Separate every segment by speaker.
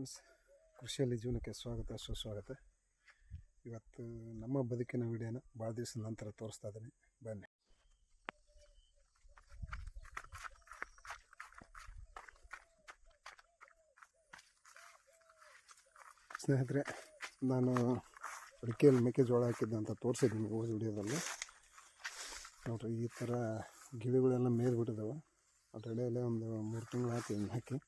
Speaker 1: Friends, ಕೃಷಿಯಲ್ಲಿ ಜೀವನಕ್ಕೆ ಸ್ವಾಗತ ಸುಸ್ವಾಗತ. ಇವತ್ತು ನಮ್ಮ ಬದುಕಿನ ವಿಡಿಯೋನ ಭಾಳ ದಿವಸದ ನಂತರ ತೋರಿಸ್ತಾ ಇದ್ದೀನಿ, ಬನ್ನಿ. ಸ್ನೇಹಿತರೆ, ನಾನು ಅಡಿಕೆಯಲ್ಲಿ ಮೆಕ್ಕೆಜೋಳ ಹಾಕಿದ್ದೆ ಅಂತ ತೋರಿಸಿದ್ದೀನಿ ಹೋದ ವಿಡಿಯೋದಲ್ಲಿ. ನೋಡಿರಿ, ಈ ಥರ ಗಿಡಗಳೆಲ್ಲ ಮೇಲ್ಬಿಟ್ಟಿದ್ದಾವೆ. ಅದರಲ್ಲೇ ಒಂದು 3 ತಿಂಗಳು ಆಯ್ತು ಇನ್ನು ಹಾಕಿ.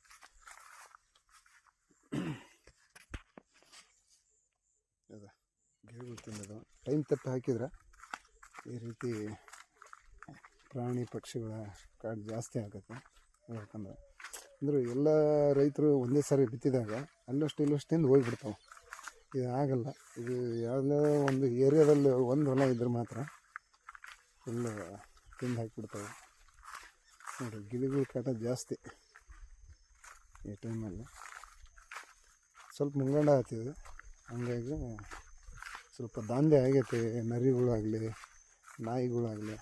Speaker 1: ಅದು ಗಿಡಗಳು ತಿಂದಿದ್ದಾವೆ. ಟೈಮ್ ತಪ್ಪಿ ಹಾಕಿದ್ರೆ ಈ ರೀತಿ ಪ್ರಾಣಿ ಪಕ್ಷಿಗಳ ಕಾಡು ಜಾಸ್ತಿ ಆಗುತ್ತೆ. ಯಾಕಂದ್ರೆ ಎಲ್ಲ ರೈತರು ಒಂದೇ ಸಾರಿ ಬಿತ್ತಿದಾಗ ಅಲ್ಲಷ್ಟು ಇಲ್ಲಷ್ಟು ತಿಂದು ಹೋಗಿಬಿಡ್ತಾವೆ. ಇದು ಆಗಲ್ಲ. ಇದು ಯಾವುದೋ ಒಂದು ಏರಿಯಾದಲ್ಲಿ ಒಂದು ಹೊಲ ಇದ್ರೆ ಮಾತ್ರ ಫುಲ್ಲು ತಿಂದು ಹಾಕಿಬಿಡ್ತಾವೆ. ನೋಡಿ, ಗಿಡಗಳ ಕಾಟ ಜಾಸ್ತಿ ಈ ಟೈಮಲ್ಲಿ. ಸ್ವಲ್ಪ ಮುಂಗಂಡ ಆಗ್ತಿದೆ, ಹಂಗಾಗಿ ಸ್ವಲ್ಪ ದಾಂಧೆ ಆಗೈತೆ. ನರಿಗಳಾಗಲಿ ನಾಯಿಗಳಾಗಲಿ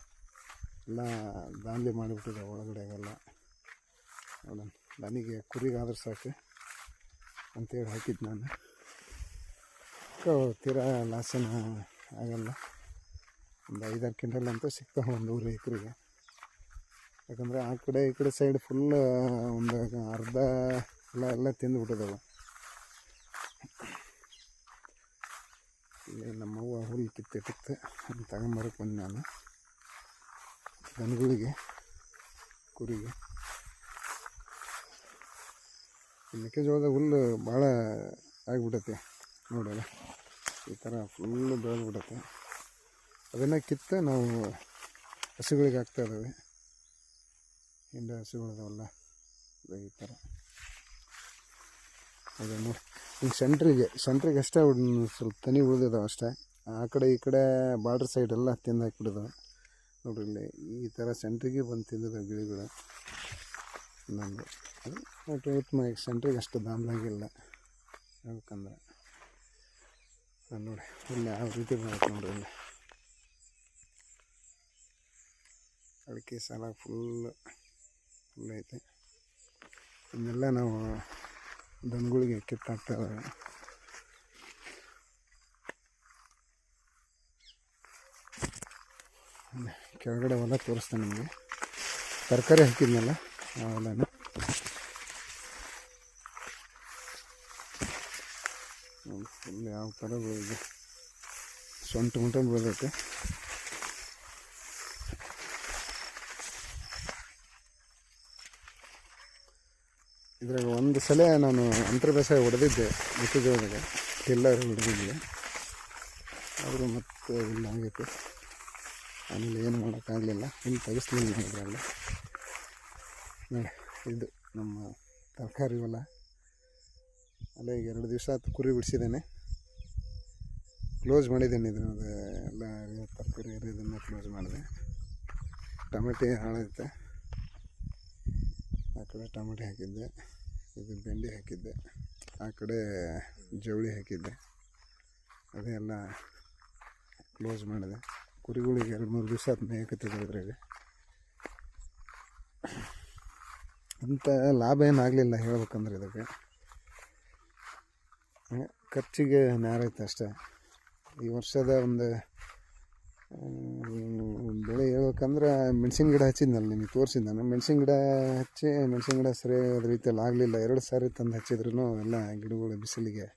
Speaker 1: ಎಲ್ಲ ದಾಂಧೆ ಮಾಡಿಬಿಟ್ಟಿದೆ ಒಳಗಡೆಗೆಲ್ಲ. ನೋಡೋಣ, ನನಗೆ ಕುರಿಗಾದ್ರೆ ಸಾಕು ಅಂತೇಳಿ ಹಾಕಿದ್ದು ನಾನು. ತೀರಾ ಲಾಸನ ಆಗಲ್ಲ. ಒಂದು 5-6 ಕ್ವಿಂಟಲ್ ಅಂತೂ ಸಿಗ್ತಾವೆ ಒಂದು 1 ಎಕರೆಗೆ. ಯಾಕಂದರೆ ಆ ಕಡೆ ಈ ಕಡೆ ಸೈಡ್ ಫುಲ್ ಒಂದು ಅರ್ಧ ಎಲ್ಲ ತಿಂದುಬಿಟ್ಟಿದ್ದಾವೆ. ಇಲ್ಲಿ ನಮ್ಮವ್ವ ಹುಲ್ಲು ಕಿತ್ತಿಟ್ಟಿತ್ತು, ಅದನ್ನು ತಗೊಂಬರಕ್ಕೆ ಬಂದು ನಾನು ದನಗಳಿಗೆ ಕುರಿಗೆ. ಮೆಕ್ಕೆಜೋಳದ ಹುಲ್ಲು ಭಾಳ ಆಗಿಬಿಟ್ಟೈತೆ ನೋಡಲ್ಲ, ಈ ಥರ ಫುಲ್ಲು ಬೆಳೆದ್ಬಿಟ್ಟೈತೆ. ಅದನ್ನು ಕಿತ್ತು ನಾವು ಹಸುಗಳಿಗೆ ಹಾಕ್ತಾಯಿದ್ದಾವೆ. ಹಿಂದೆ ಹಸುಗಳದಾವಲ್ಲ, ಈ ಥರ. ಅದೇ ನೋಡಿ, ಈಗ ಸೆಂಟ್ರಿಗೆ ಅಷ್ಟೇ ಸ್ವಲ್ಪ ತನಿ ಉಳಿದಿದ್ದಾವೆ ಅಷ್ಟೇ. ಆ ಕಡೆ ಈ ಕಡೆ ಬಾರ್ಡ್ರ್ ಸೈಡೆಲ್ಲ ತಿಂದು ಹಾಕಿಬಿಟ್ಟಿದ್ದಾವೆ. ನೋಡ್ರಿ, ಇಲ್ಲಿ ಈ ಥರ ಸೆಂಟ್ರಿಗೆ ಬಂದು ತಿಂದಿದ್ದಾವೆ ಗಿಳಿಗಳು. ಇನ್ನೊಂದು ಅದು ಉತ್ತಮ. ಈಗ ಸೆಂಟ್ರಿಗೆ ಅಷ್ಟು ದಾಮ್ಲಾಗಿಲ್ಲ. ಯಾಕಂದ್ರೆ ನೋಡಿ, ಇಲ್ಲಿ ಯಾವ ರೀತಿ ಬರುತ್ತೆ ನೋಡ್ರಿ. ಇಲ್ಲಿ ಅಡಿಕೆ ಸಾಲ ಫುಲ್ ಐತೆ. ಇದನ್ನೆಲ್ಲ ನಾವು ದನಗಳಿಗೆ ಕಿತ್ತಾಕ್ತಾ ಇದ್ದಾವೆ. ಕೆಳಗಡೆ ಹೊಲ ತೋರಿಸ್ತೇನೆ ನಿಮಗೆ. ತರಕಾರಿ ಹಾಕಿದ್ನಲ್ಲ ಆ ಹೊಲನ. ಫುಲ್ ಯಾವ ಥರ ಬೆಳೆದಿದೆ, ಸೊಂಟು ಮುಟ್ಟ ಬೆಳೆದೈತೆ. ಇದ್ರಾಗ ಒಂದು ಸಲ ನಾನು ಅಂತರ ಬೇಸಾಯ ಹೊಡೆದಿದ್ದೆ ಮೆಕ್ಕೆಜೋಳದಾಗ, ಟಿಲ್ಲರ್ ಹೊಡೆದಿದ್ದೆ. ಆದರೂ ಮತ್ತೆ ಇಲ್ಲ ಆಗೈತೆ. ಆಮೇಲೆ ಏನು ಮಾಡೋಕ್ಕಾಗಲಿಲ್ಲ, ಇನ್ನು ತೆಗಿಸ್ಲಿಲ್ಲ ಇದರಲ್ಲಿ. ನೋಡಿ, ಇದು ನಮ್ಮ ತರಕಾರಿ ಹೊಲ. ಅಲ್ಲ, ಈಗ 2 ದಿವಸ ಆಯ್ತು ಕುರಿ ಬಿಡಿಸಿದ್ದೇನೆ, ಕ್ಲೋಸ್ ಮಾಡಿದ್ದೇನೆ. ಇದ್ರದ್ದು ಎಲ್ಲ ತರಕಾರಿ ಇದನ್ನು ಕ್ಲೋಸ್ ಮಾಡಿದೆ. ಟೊಮೆಟೆ ಹಾಳೈತೆ, ಆ ಕಡೆ ಟೊಮೆಟೆ ಹಾಕಿದ್ದೆ, ಇದು ಬೆಂಡೆ ಹಾಕಿದ್ದೆ, ಆ ಕಡೆ ಜವಳಿ ಹಾಕಿದ್ದೆ. ಅದೆಲ್ಲ ಕ್ಲೋಸ್ ಮಾಡಿದೆ. ಕುರಿಗಳಿಗೆ 2-3 ದಿವಸ ಆಯ್ತು ಮೇಯಕತ್ತಿದೆ. ಇದ್ರಾಗ ಅಂಥ ಲಾಭ ಏನಾಗಲಿಲ್ಲ ಹೇಳ್ಬೇಕಂದ್ರೆ. ಇದಕ್ಕೆ ಖರ್ಚಿಗೆ ನ್ಯಾರೈತೆ ಅಷ್ಟೇ. ಈ ವರ್ಷದ ಒಂದು ಬೆಳೆ ಹೇಳ್ಬೇಕಂದ್ರೆ, ಮೆಣಸಿನ ಗಿಡ ಹಚ್ಚಿದ್ನಲ್ಲ, ನಿಮಗೆ ತೋರಿಸಿದ್ದು ನಾನು. ಮೆಣಸಿನ ಗಿಡ ಸರಿಯಾದ ರೀತಿಯಲ್ಲಿ ಆಗಲಿಲ್ಲ. 2 ಸಾರಿ ತಂದು ಹಚ್ಚಿದ್ರೂ ಎಲ್ಲ ಗಿಡಗಳು ಬಿಸಿಲಿಗೆ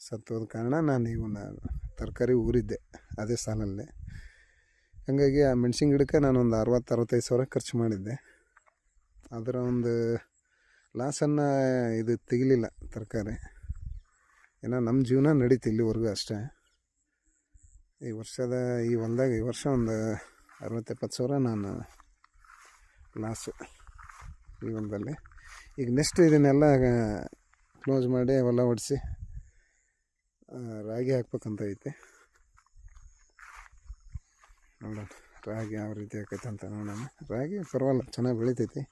Speaker 1: ಸತ್ತೋದ ಕಾರಣ ನಾನು ಈಗ ಒಂದು ತರಕಾರಿ ಊರಿದ್ದೆ ಅದೇ ಸಾಲಲ್ಲೇ. ಹಾಗಾಗಿ ಆ ಮೆಣಸಿನ ಗಿಡಕ್ಕೆ ನಾನು ಒಂದು 60-65 ಸಾವಿರ ಖರ್ಚು ಮಾಡಿದ್ದೆ. ಅದರ ಒಂದು ಲಾಸನ್ನು ಇದು ತೆಗಿಲಿಲ್ಲ ತರಕಾರಿ. ಏನೋ ನಮ್ಮ ಜೀವನ ನಡೀತು ಇಲ್ಲಿವರೆಗೂ ಅಷ್ಟೇ. ಈ ಹೊಲದಾಗ ಈ ವರ್ಷ ಒಂದು 60-70 ಸಾವಿರ ನಾನು ಲಾಸು ಈ ಹೊಲದಲ್ಲಿ. ಈಗ ನೆಕ್ಸ್ಟ್ ಇದನ್ನೆಲ್ಲ ಕ್ಲೋಸ್ ಮಾಡಿ ಹೊಲ ಹೊಡಿಸಿ ರಾಗಿ ಹಾಕ್ಬೇಕಂತ ಐತೆ. ನೋಡೋಣ ರಾಗಿ ಯಾವ ರೀತಿ ಆಕೈತೆ ಅಂತ ನೋಡೋಣ. ರಾಗಿ ಪರವಾಗಿಲ್ಲ, ಚೆನ್ನಾಗಿ ಬೆಳಿತೈತಿ.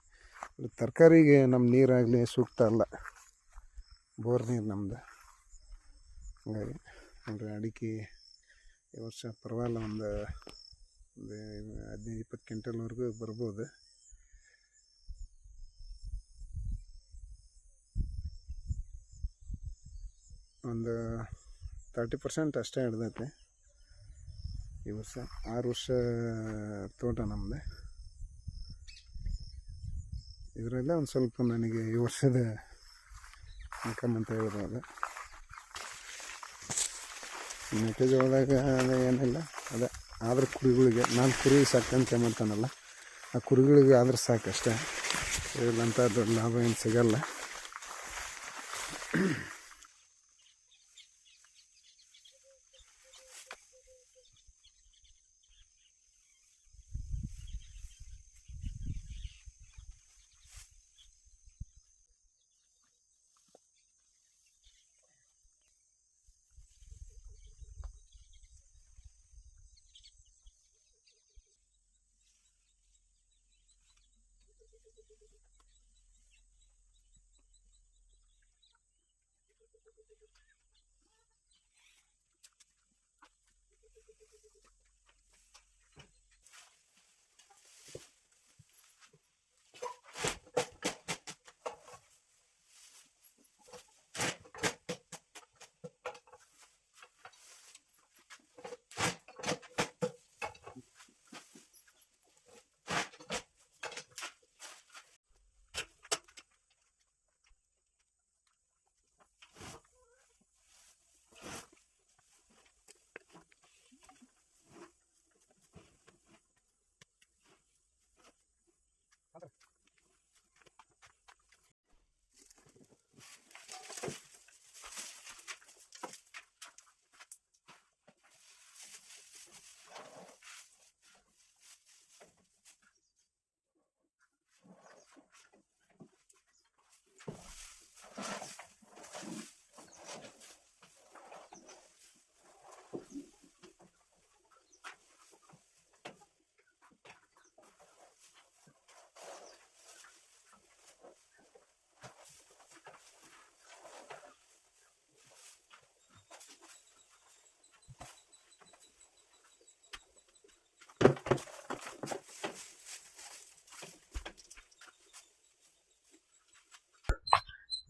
Speaker 1: ತರಕಾರಿಗೆ ನಮ್ಮ ನೀರಾಗಲಿ ಸೂಕ್ತ ಅಲ್ಲ, ಬೋರ್ ನೀರು ನಮ್ಮದು. ಹಾಗಾಗಿ ನೋಡಿರಿ, ಅಡಿಕೆ ಈ ವರ್ಷ ಪರವಾಗಿಲ್ಲ, ಒಂದು 15-20 ಕ್ವಿಂಟಲ್ವರೆಗೂ ಬರ್ಬೋದು. ಒಂದು 30% ಅಷ್ಟೇ ಹಿಡ್ದೈತೆ ಈ ವರ್ಷ. 6 ವರ್ಷ ತೋಟ ನಮ್ಮದು. ಇದರಲ್ಲೇ ಒಂದು ಸ್ವಲ್ಪ ನನಗೆ ಈ ವರ್ಷದ ಇನ್ಕಮ್ ಅಂತ ಹೇಳ್ಬೋದು. ಮೆಕ್ಕೆಜೋಳದಾಗ ಅದೇ ಏನಿಲ್ಲ, ಅದೇ ಆದ್ರೆ ಕುರಿಗಳಿಗೆ ನಾನು ಕುರಿ ಸಾಕಂತ ಮಾಡ್ತಾನಲ್ಲ, ಆ ಕುರಿಗಳಿಗೆ ಆದ್ರೆ ಸಾಕಷ್ಟೇ. ಇಲ್ಲಂತ ದೊಡ್ಡ ಲಾಭ ಏನು ಸಿಗಲ್ಲ.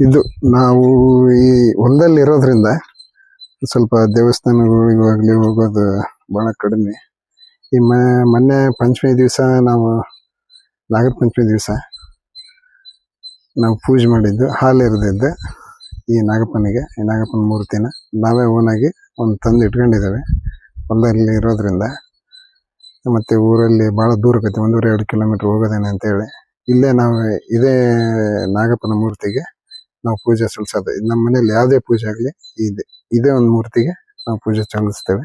Speaker 1: ಇದು ನಾವು ಈ ಹೊಲದಲ್ಲಿ ಇರೋದ್ರಿಂದ ಸ್ವಲ್ಪ ದೇವಸ್ಥಾನಗಳಿಗಾಗಲಿ ಹೋಗೋದು ಭಾಳ ಕಡಿಮೆ. ಈ ಮೊನ್ನೆ ಪಂಚಮಿ ದಿವಸ ನಾವು ನಾಗರ ಪಂಚಮಿ ದಿವಸ ನಾವು ಪೂಜೆ ಮಾಡಿದ್ದು, ಹಾಲು ಎರೆದಿದ್ದು ಈ ನಾಗಪ್ಪನಿಗೆ. ಈ ನಾಗಪ್ಪನ ಮೂರ್ತಿನ ನಾವೇ ಓನಾಗಿ ಒಂದು ತಂದು ಇಟ್ಕೊಂಡಿದ್ದೇವೆ ಹೊಲದಲ್ಲಿ ಇರೋದ್ರಿಂದ. ಮತ್ತು ಊರಲ್ಲಿ ಭಾಳ ದೂರ ಆಗುತ್ತೆ, 1.5-2 ಕಿಲೋಮೀಟ್ರ್ ಹೋಗೋದೇನೆ ಅಂತೇಳಿ ಇಲ್ಲೇ ನಾವು ಇದೇ ನಾಗಪ್ಪನ ಮೂರ್ತಿಗೆ ನಾವು ಪೂಜೆ ಸಲ್ಲಿಸೋದು. ನಮ್ಮ ಮನೇಲಿ ಯಾವುದೇ ಪೂಜೆ ಆಗಲಿ ಇದೇ ಒಂದು ಮೂರ್ತಿಗೆ ನಾವು ಪೂಜೆ ಸಲ್ಲಿಸ್ತೇವೆ,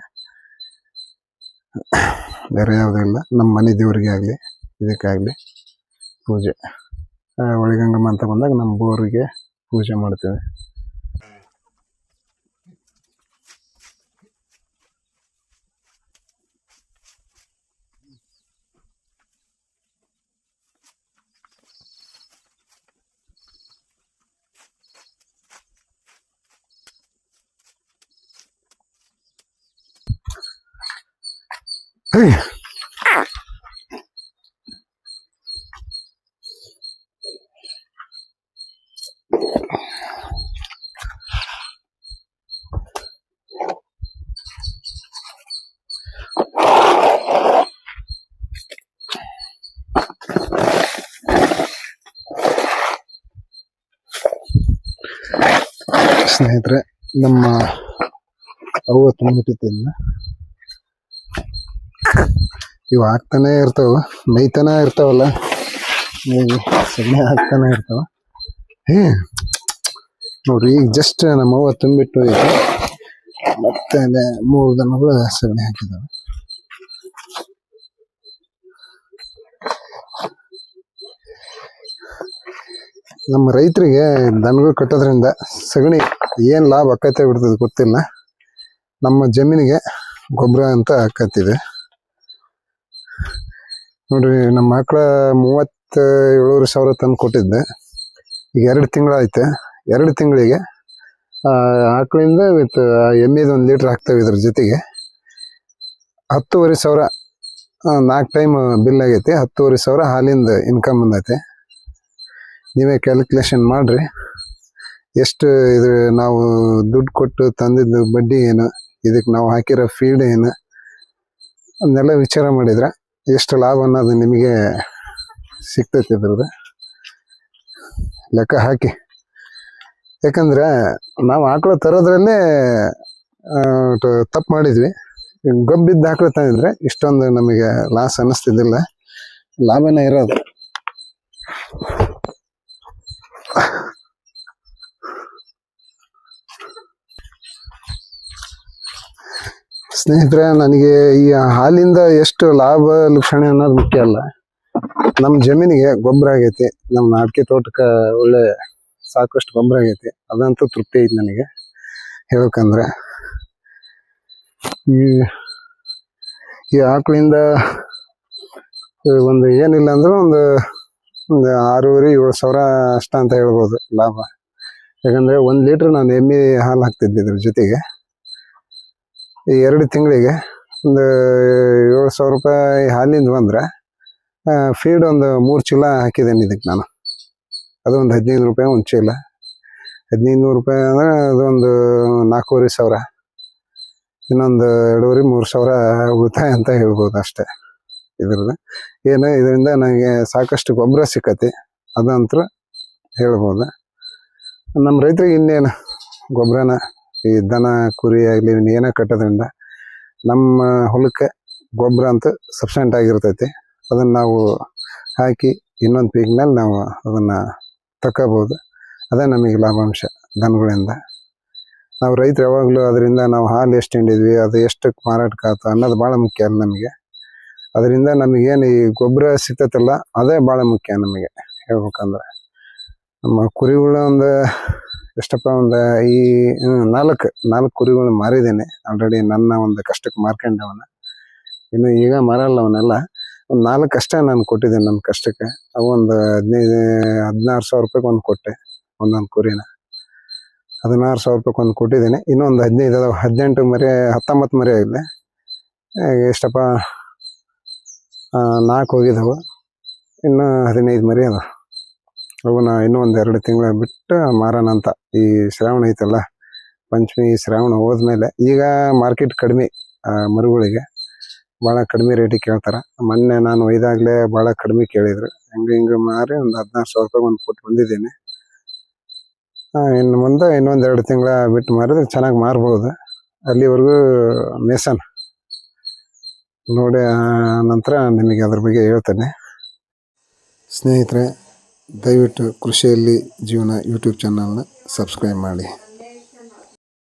Speaker 1: ಬೇರೆ ಯಾವುದೂ ಇಲ್ಲ. ನಮ್ಮ ಮನೆ ದೇವರಿಗೆ ಆಗಲಿ ಇದಕ್ಕಾಗಲಿ ಪೂಜೆ. ಹೊಳೆಗಂಗಮ್ಮ ಅಂತ ಬಂದಾಗ ನಮ್ಮ ಬೋರಿಗೆ ಪೂಜೆ ಮಾಡ್ತೇವೆ. ಸ್ನೇಹಿತರೆ, ನಮ್ಮ ಅವ್ವ ತುಂಬಿಟ್ಟಿದ್ದ ಇವು ಆಗ್ತಾನೆ ಇರ್ತಾವ, ಮೈತಾನೆ ಇರ್ತಾವಲ್ಲ, ಸಗಣಿ ಆಗ್ತಾನೆ ಇರ್ತಾವ. ನೋಡ್ರಿ, ಈಗ ಜಸ್ಟ್ ನಮ್ಮವ್ವ ತುಂಬಿಟ್ಟು ಈಗ ಮತ್ತೆ 3 ದನಗಳು ಸಗಣಿ ಹಾಕಿದಾವೆ. ನಮ್ಮ ರೈತರಿಗೆ ದನಗಳು ಕಟ್ಟೋದ್ರಿಂದ ಸಗಣಿ ಏನು ಲಾಭ ಆಕೈತೆ ಬಿಡ್ತದೆ ಗೊತ್ತಿಲ್ಲ. ನಮ್ಮ ಜಮೀನಿಗೆ ಗೊಬ್ಬರ ಅಂತ ಆಕತ್ತಿದೆ. ನೋಡ್ರಿ, ನಮ್ಮ ಆಕಳ 37,000 ತಂದು ಕೊಟ್ಟಿದ್ದೆ. ಈಗ 2 ತಿಂಗಳಾಯ್ತು. 2 ತಿಂಗಳಿಗೆ ಆಕಳಿಂದ ವಿತ್ ಎಮ್ಮೆದು 1 ಲೀಟ್ರ್ ಹಾಕ್ತೇವೆ. ಇದ್ರ ಜೊತೆಗೆ 10,500 4 ಟೈಮ್ ಬಿಲ್ ಆಗೈತಿ. 10,500 ಹಾಲಿಂದ ಇನ್ಕಮ್ ಬಂದೈತೆ. ನೀವೇ ಕ್ಯಾಲ್ಕುಲೇಷನ್ ಮಾಡಿರಿ ಎಷ್ಟು ಇದು ನಾವು ದುಡ್ಡು ಕೊಟ್ಟು ತಂದಿದ್ದು ಬಡ್ಡಿ ಏನು, ಇದಕ್ಕೆ ನಾವು ಹಾಕಿರೋ ಫೀಡ್ ಏನು, ಅದನ್ನೆಲ್ಲ ವಿಚಾರ ಮಾಡಿದರೆ ಎಷ್ಟು ಲಾಭ ಅನ್ನೋದು ನಿಮಗೆ ಸಿಗ್ತೈತೆ ಇದ್ರದ್ದು ಲೆಕ್ಕ ಹಾಕಿ. ಯಾಕಂದರೆ ನಾವು ಆಕಳು ತರೋದ್ರಲ್ಲೇ ತಪ್ಪು ಮಾಡಿದ್ವಿ. ಗೊಬ್ಬಿದ್ದು ಆಕಳು ತಂದಿದ್ರೆ ಇಷ್ಟೊಂದು ನಮಗೆ ಲಾಸ್ ಅನ್ನಿಸ್ತಿದ್ದಿಲ್ಲ, ಲಾಭನೇ ಇರೋದು. ಸ್ನೇಹಿತರೆ, ನನಗೆ ಈ ಹಾಲಿಂದ ಎಷ್ಟು ಲಾಭ ಲಕ್ಷಣ ಅನ್ನೋದು ಮುಖ್ಯ ಅಲ್ಲ. ನಮ್ಮ ಜಮೀನಿಗೆ ಗೊಬ್ಬರ ಆಗೈತಿ, ನಮ್ಮ ಅಡಿಕೆ ತೋಟಕ್ಕೆ ಒಳ್ಳೆ ಸಾಕಷ್ಟು ಗೊಬ್ಬರ ಆಗೈತಿ, ಅದಂತೂ ತೃಪ್ತಿ ಐತಿ ನನಗೆ ಹೇಳ್ಬೇಕಂದ್ರೆ. ಈ ಆಕಳಿಂದ ಒಂದು ಏನಿಲ್ಲ ಅಂದ್ರೆ ಒಂದು 6,500-7 ಸಾವಿರ ಅಷ್ಟ ಅಂತ ಹೇಳ್ಬೋದು ಲಾಭ. ಯಾಕಂದರೆ 1 ಲೀಟ್ರ್ ನಾನು ಎಮ್ಮೆ ಹಾಲು ಹಾಕ್ತಿದ್ದೆ ಇದ್ರ ಜೊತೆಗೆ. ಈ 2 ತಿಂಗಳಿಗೆ ಒಂದು 7,000 ರೂಪಾಯಿ ಹಾಲಿಂದ ಬಂದರೆ ಫೀಡ್ ಒಂದು 3 ಚೀಲ ಹಾಕಿದ್ದೇನೆ ಇದಕ್ಕೆ ನಾನು. ಅದೊಂದು 15 ರೂಪಾಯಿ ಒಂದು ಚೀಲ. 1500 ರೂಪಾಯಿ ಅಂದರೆ ಅದೊಂದು 4,500 ಸಾವಿರ, ಇನ್ನೊಂದು 2,500-3 ಸಾವಿರ ಉಳಿತಾಯ ಅಂತ ಹೇಳ್ಬೋದು ಅಷ್ಟೇ. ಇದ್ರದ್ದು ಏನು, ಇದರಿಂದ ನನಗೆ ಸಾಕಷ್ಟು ಗೊಬ್ಬರ ಸಿಕ್ಕತಿ, ಅದಂತೂ ಹೇಳ್ಬೋದು. ನಮ್ಮ ರೈತರಿಗೆ ಇನ್ನೇನು ಗೊಬ್ಬರನ ಈ ದನ ಕುರಿ ಆಗಲಿ ಏನೋ ಕಟ್ಟೋದ್ರಿಂದ ನಮ್ಮ ಹೊಲಕ್ಕೆ ಗೊಬ್ಬರ ಅಂತೂ ಸಫಿಷಿಯೆಂಟ್ ಆಗಿರ್ತೈತಿ. ಅದನ್ನು ನಾವು ಹಾಕಿ ಇನ್ನೊಂದು ಪೀಕ್ನಲ್ಲಿ ನಾವು ಅದನ್ನು ತಗೋಬೋದು. ಅದೇ ನಮಗೆ ಲಾಭಾಂಶ ದನಗಳಿಂದ. ನಾವು ರೈತರು ಯಾವಾಗಲೂ ಅದರಿಂದ ನಾವು ಹಾಲು ಎಷ್ಟು ಹಿಂಡಿದ್ವಿ, ಅದು ಎಷ್ಟಕ್ಕೆ ಮಾರಾಟಕ್ಕೆ ಆಯ್ತು ಅನ್ನೋದು ಭಾಳ ಮುಖ್ಯ ಅಲ್ಲ ನಮಗೆ. ಅದರಿಂದ ನಮಗೇನು ಈ ಗೊಬ್ಬರ ಸಿಗ್ತೈತಲ್ಲ ಅದೇ ಭಾಳ ಮುಖ್ಯ ನಮಗೆ ಹೇಳ್ಬೇಕಂದ್ರೆ. ನಮ್ಮ ಕುರಿಗಳು ಒಂದು ಎಷ್ಟಪ್ಪ, ಒಂದು ಈ 4 ಕುರಿಗಳು ಮಾರಿದ್ದೇನೆ ಆಲ್ರೆಡಿ. ನನ್ನ ಒಂದು ಕಷ್ಟಕ್ಕೆ ಮಾರ್ಕೊಂಡವನ್ನ, ಇನ್ನು ಈಗ ಮಾರಲ್ಲ ಅವನ್ನೆಲ್ಲ. ಒಂದು 4 ಅಷ್ಟೇ ನಾನು ಕೊಟ್ಟಿದ್ದೇನೆ ನನ್ನ ಕಷ್ಟಕ್ಕೆ. ಅವು ಒಂದು 16 ಸಾವಿರ ರೂಪಾಯಿಗೆ ಒಂದು ಕೊಟ್ಟೆ ಒಂದೊಂದು ಕುರಿನ. 16 ಸಾವಿರ ರೂಪಾಯಿಗೆ ಒಂದು ಕೊಟ್ಟಿದ್ದೇನೆ. ಇನ್ನೊಂದು 15 ಅದಾವೆ, 18 ಮರಿ 19 ಮರಿ ಆಗಿಲ್ಲ. ಎಷ್ಟಪ್ಪ, 4 ಹೋಗಿದ್ದಾವೆ, ಇನ್ನು 15 ಮರಿ ಅದಾವೆ. ಅವನ್ನ ಇನ್ನೂ ಒಂದು 2 ತಿಂಗಳ ಬಿಟ್ಟು ಮಾರೋಣ ಅಂತ. ಈ ಶ್ರಾವಣ ಐತಲ್ಲ, ಪಂಚಮಿ ಶ್ರಾವಣ ಹೋದ್ಮೇಲೆ. ಈಗ ಮಾರ್ಕೆಟ್ ಕಡಿಮೆ ಮರಿಗಳಿಗೆ, ಭಾಳ ಕಡಿಮೆ ರೇಟಿಗೆ ಕೇಳ್ತಾರೆ. ಮೊನ್ನೆ ನಾನು ಒಯ್ದಾಗಲೇ ಭಾಳ ಕಡಿಮೆ ಕೇಳಿದ್ರು. ಹಿಂಗೆ ಮಾರಿ ಒಂದು 16 ಸಾವಿರ ರೂಪಾಯಿ ಒಂದು ಕೊಟ್ಟು ಬಂದಿದ್ದೇನೆ. ಇನ್ನು ಮುಂದೆ ಇನ್ನೊಂದು 2 ತಿಂಗಳ ಬಿಟ್ಟು ಮಾರಿದ್ರೆ ಚೆನ್ನಾಗಿ ಮಾರ್ಬೋದು. ಅಲ್ಲಿವರೆಗೂ ಮೇಸನ್ ನೋಡಿ ನಂತರ ನಿಮಗೆ ಅದ್ರ ಬಗ್ಗೆ ಹೇಳ್ತೇನೆ. ಸ್ನೇಹಿತರೆ, ದಯವಿಟ್ಟು ಕೃಷಿಯಲ್ಲಿ ಜೀವನ ಯೂಟ್ಯೂಬ್ ಚಾನಲ್ನ ಸಬ್ಸ್ಕ್ರೈಬ್ ಮಾಡಿ.